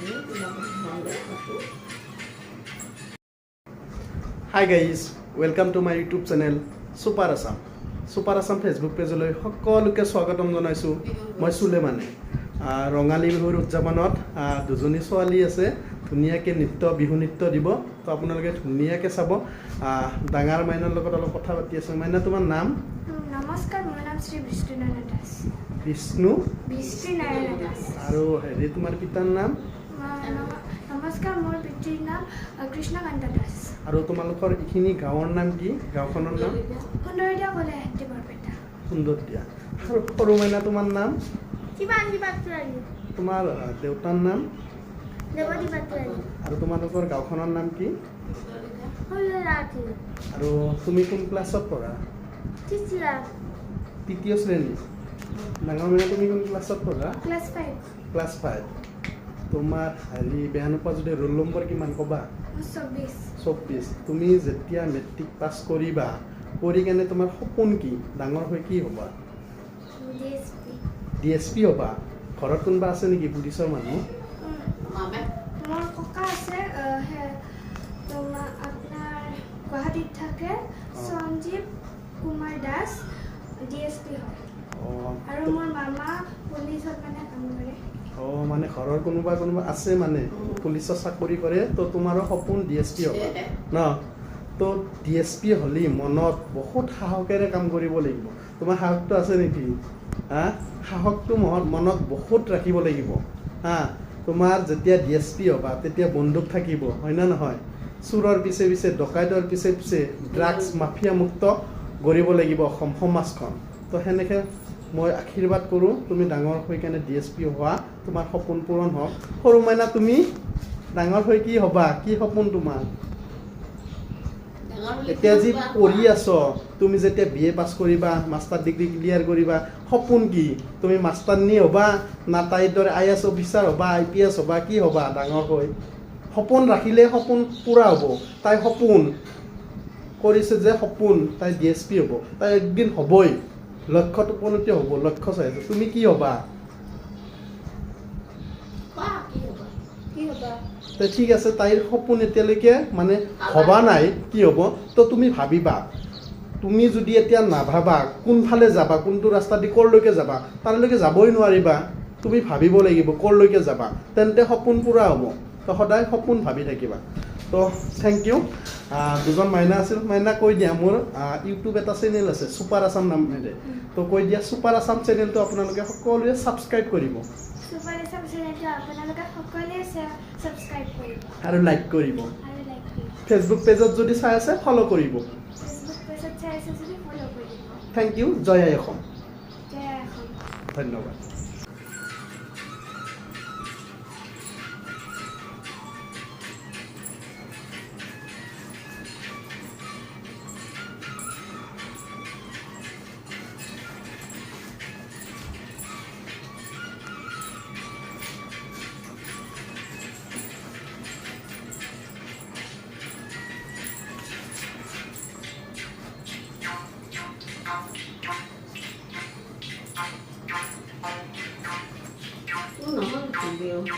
Hi guys, welcome to my YouTube channel Super Assam. Super Assam Facebook page লৈ সকলোকে স্বাগতম জনাইছো। মই সুলেমানে ৰঙালী বিহুৰ উদযাপনত দুজনী ছোৱালী আছে, ধুনীয়াকৈ বিহু নৃত্য দিব। তো আপোনালোকে ধুনীয়াকৈ চাব। ডাঙৰ মাইনাৰ লগত অলপ কথা পাতি আছে। মাইনা, তোমাৰ নাম? নমস্কাৰ, মোৰ নাম শ্ৰী বিষ্ণুনাৰায়ণ দাস। বিষ্ণুনাৰায়ণ দাস। আৰু হেৰি, তোমাৰ পিতাৰ নাম? নমস্কাৰ, মোৰ পিতৃৰ নাম কৃষ্ণকান্ত দাস। আৰু তোমালোকৰ এইখিনি গাঁৱৰ নাম কি? গাঁওখনৰ নাম? সুন্দৰীয়া কলে হেতি বৰপেটা। সুন্দৰীয়া। আৰু সৰু মাইনা, তোমাৰ নাম? শিৱাংগী পাটোৱাৰী। তোমাৰ দেউতাৰ নাম? দেৱতী পাটোৱাৰী। আৰু তোমালোকৰ গাঁওখনৰ নাম কি? হলৰাতি। আৰু তুমি কোন ক্লাছত পঢ়া? তৃতীয় শ্ৰেণী। ডাঙৰ মাইনা, তুমি কোন ক্লাছত পঢ়া? ক্লাছ 5। ক্লাছ 5। তোমাৰ হেৰি, বেয়া নোপোৱা যদি ৰোল নম্বৰ কিমান ক'বা? 24। 24। তুমি যেতিয়া মেট্ৰিক পাছ কৰিবা, কৰি কেনে তোমাৰ সপোন কি? ডাঙৰ হৈ কি হ'বা? DSP হ'বা। ঘৰত কোনোবা আছে নেকি পুলিচৰ মানুহ? মোৰ ককা আছে, আপোনাৰ গুৱাহাটীত থাকে, সঞ্জীৱ কুমাৰ দাস, DSP হয়। আৰু মোৰ মামা পুলিচত কাম কৰে। মানে ঘৰৰ কোনোবা আছে মানে পুলিচৰ চাকৰি কৰে। তো তোমাৰো সপোন DSP হ'ব ন? তো DSP হ'লে মনত বহুত সাহসেৰে কাম কৰিব লাগিব। তোমাৰ সাহসটো আছে নেকি? সাহসটো মনত বহুত ৰাখিব লাগিব। তোমাৰ যেতিয়া DSP হ'বা, তেতিয়া বন্দুক থাকিব, হয় না নহয়? চোৰৰ পিছে পিছে, ডকাইতৰ পিছে পিছে ড্ৰাগছ মাফিয়া মুক্ত কৰিব লাগিব অসম সমাজখন। তো সেনেকৈ মই আশীৰ্বাদ কৰোঁ, তুমি ডাঙৰ হৈ কেনে DSP হোৱা, তোমাৰ সপোন পূৰণ হওক। সৰু মাইনা, তুমি ডাঙৰ হৈ কি হ'বা? কি সপোন তোমাৰ? এতিয়া যি পঢ়ি আছ, তুমি যেতিয়া BA পাছ কৰিবা, মাষ্টাৰ ডিগ্ৰী ক্লিয়াৰ কৰিবা, সপোন কি? তুমি মাষ্টাৰনী হ'বা না তাইৰ দৰে IAS অফিচাৰ হ'বা, IPS হ'বা? কি হ'বা ডাঙৰ হৈ? সপোন ৰাখিলে সপোন পূৰা হ'ব। তাই সপোন কৰিছে যে সপোন তাই DSP হ'ব, তাই একদিন হ'বই। লক্ষ্যত উপনীত হ'ব, লক্ষ্য চাই আছে। তুমি কি হ'বা? ঠিক আছে, তাইৰ সপোন এতিয়ালৈকে মানে ভবা নাই কি হ'ব। তো তুমি ভাবিবা। তুমি যদি এতিয়া নাভাবা কোনফালে যাবা, কোনটো ৰাস্তা দি ক'লৈকে যাবা, তালৈকে যাবই নোৱাৰিবা। তুমি ভাবিব লাগিব ক'লৈকে যাবা, তেন্তে সপোন পূৰা হ'ব। তো সদায় সপোন ভাবি থাকিবা। তো থেংক ইউ। দুজন মাইনা আছিল। মাইনা, কৈ দিয়া, মোৰ ইউটিউব এটা চেনেল আছে ছুপাৰ আছাম নামেৰে। তো কৈ দিয়া, ছুপাৰ আছাম চেনেলটো আপোনালোকে সকলোৱে ছাবস্ক্ৰাইব কৰিব আৰু লাইক কৰিব। ফেচবুক পেজত যদি চাই আছে, ফ'ল' কৰিব। Thank you. জয় আই অসম। ধন্যবাদ। No, no, no, no.